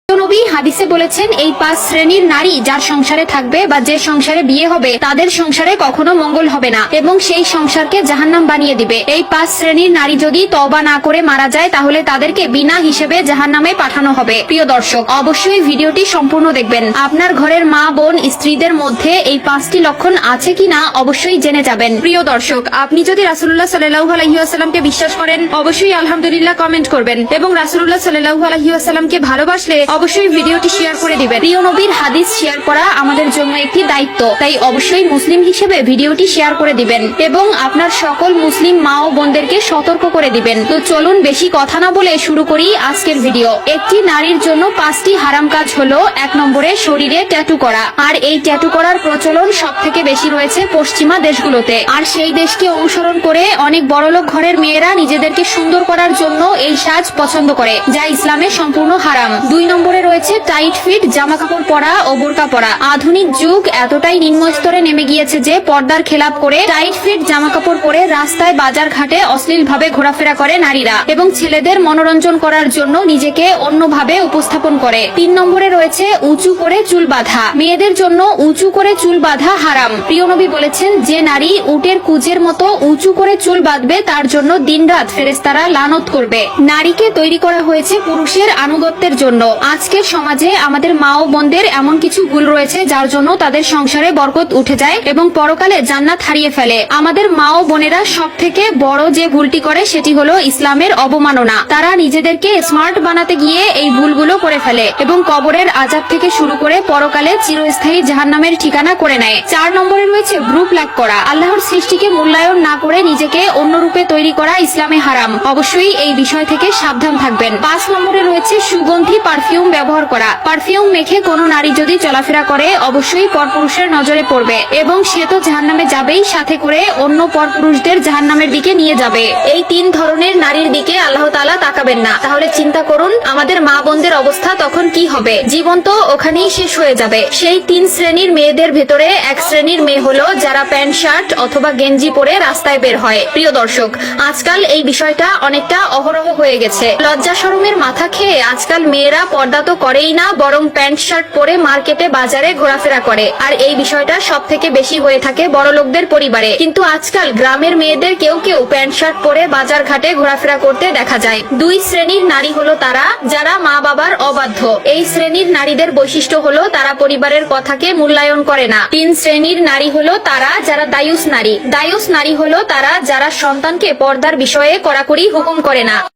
নবী হাদিসে বলেছেন এই 5 শ্রেণীর নারী যার সংসারে থাকবে বা যে সংসারে বিয়ে হবে তাদের সংসারে কখনো মঙ্গল হবে না এবং সেই সংসারকে জাহান্নাম বানিয়ে দিবে। এই 5 শ্রেণীর নারী যদি তওবা না করে মারা যায় তাহলে তাদেরকে বিনা হিসেবে জাহান্নামে পাঠানো হবে। প্রিয় দর্শক, অবশ্যই ভিডিওটি সম্পূর্ণ দেখবেন। আপনার ঘরের মা বোন স্ত্রীদের মধ্যে এই 5টি লক্ষণ আছে কিনা অবশ্যই জেনে যাবেন। প্রিয় দর্শক, আপনি যদি রাসূলুল্লাহ সাল্লাল্লাহু আলাইহি ওয়াসাল্লামকে বিশ্বাস করেন অবশ্যই আলহামদুলিল্লাহ কমেন্ট করবেন এবং রাসূলুল্লাহ সাল্লাল্লাহু আলাইহি ওয়াসাল্লামকে ভালোবাসলে অবশ্যই ভিডিওটি শেয়ার করে দিবেন। প্রিয় নবীর হাদিস শেয়ার করা আমাদের জন্য একটি দায়িত্ব, তাই অবশ্যই মুসলিম হিসেবে ভিডিওটি শেয়ার করে দিবেন এবং আপনার সকল মুসলিম মা ও বোনদেরকে সতর্ক করে দিবেন। তো চলুন বেশি কথা না বলে শুরু করি আজকের ভিডিও। একটি নারীর জন্য 5টি হারাম কাজ হলো 1 নম্বরে শরীরে ট্যাটু করা। আর এই ট্যাটু করার প্রচলন সবথেকে বেশি রয়েছে পশ্চিমা দেশগুলোতে। আর সেই দেশকে অনুসরণ করে অনেক বড়লোক ঘরের মেয়েরা নিজেদেরকে সুন্দর করার জন্য এই সাজ পছন্দ করে, যা ইসলামে সম্পূর্ণ হারাম। 2 নম্বরে রয়েছে টাইট ফিট জামা কাপড় পরা ও বোরকা পরা। আধুনিক যুগ এতটাই নিম্ন স্তরে নেমে গিয়েছে যে পর্দার খেলাপ করে টাইট ফিট জামা কাপড় পরে রাস্তায় বাজার ঘাটে অশ্লীল ভাবে ঘোরাফেরা করে নারীরা এবং ছেলেদের মনোরঞ্জন করার জন্য নিজেকে অন্যভাবে উপস্থাপন করে। 3 নম্বরে রয়েছে উঁচু করে চুল বাঁধা। মেয়েদের জন্য উঁচু করে চুল বাঁধা হারাম। প্রিয় নবী বলেছেন, যে নারী উটের কুজের মতো উঁচু করে চুল বাঁধবে তার জন্য দিনরাত ফেরেশতারা লানত করবে। নারীকে তৈরি করা হয়েছে পুরুষের আনুগত্যের জন্য। আজকের সমাজে আমাদের মা ও বোনদের এমন কিছু ভুল রয়েছে যার জন্য তাদের সংসারে বরকত উঠে যায় এবং পরকালে জান্নাত হারিয়ে ফেলে। আমাদের মা ও বোনেরা সব থেকে বড় যে ভুলটি করে সেটি হলো ইসলামের অবমাননা। তারা নিজেদেরকে স্মার্ট বানাতে গিয়ে এই ভুলগুলো করে ফেলে এবং কবরের আযাব থেকে শুরু করে পরকালে চিরস্থায়ী জাহান্নামের ঠিকানা করে নেয়। 4 নম্বরে রয়েছে ভ্রু প্লাক করা। আল্লাহর সৃষ্টিকে মূল্যায়ন না করে নিজেকে অন্য রূপে তৈরি করা ইসলামে হারাম। অবশ্যই এই বিষয় থেকে সাবধান থাকবেন। 5 নম্বরে রয়েছে সুগন্ধি পারফিউম ব্যবহার করা। পারফিউম মেখে কোনো নারী যদি চলাফেরা করে অবশ্যই পরপুরুষের নজরে পড়বে এবং সে তো জাহান্নামে যাবেই, সাথে করে অন্য পরপুরুষদের জাহান্নামের দিকে নিয়ে যাবে। এই 3 ধরনের নারীর দিকে আল্লাহ তাআলা তাকাবেন না। তাহলে চিন্তা করুন আমাদের মা বোনদের অবস্থা তখন কি হবে। জীবন তো ওখানেই শেষ হয়ে যাবে। সেই 3 শ্রেণীর মেয়েদের ভেতরে এক শ্রেণীর মেয়ে হলো যারা প্যান্ট শার্ট অথবা গেঞ্জি পরে রাস্তায় বের হয়। প্রিয় দর্শক, আজকাল এই বিষয়টা অনেকটা অহরহ হয়ে গেছে। লজ্জা শরমের মাথা খেয়ে আজকাল মেয়েরা পর্দা তো করেই না, বরং প্যান্ট শার্ট পরে মার্কেটে বাজারে ঘোরাফেরা করে। আর এই বিষয়টা সব থেকে বেশি হয়ে থাকে বড়লোকদের পরিবারে। কিন্তু আজকাল গ্রামের মেয়েদের কেউ কেউ প্যান্ট শার্ট পরে বাজার ঘাটে ঘোরাফেরা করতে দেখা যায়। 2 শ্রেণীর নারী হলো তারা যারা মা বাবার অবাধ্য। এই শ্রেণীর নারীদের বৈশিষ্ট্য হলো তারা পরিবারের কথাকে মূল্যায়ন করে না। 3 শ্রেণীর নারী হলো তারা যারা দায়ুস নারী। দায়ুস নারী হলো তারা যারা সন্তানকে পর্দার বিষয়ে কড়াকড়ি হুকুম করে না।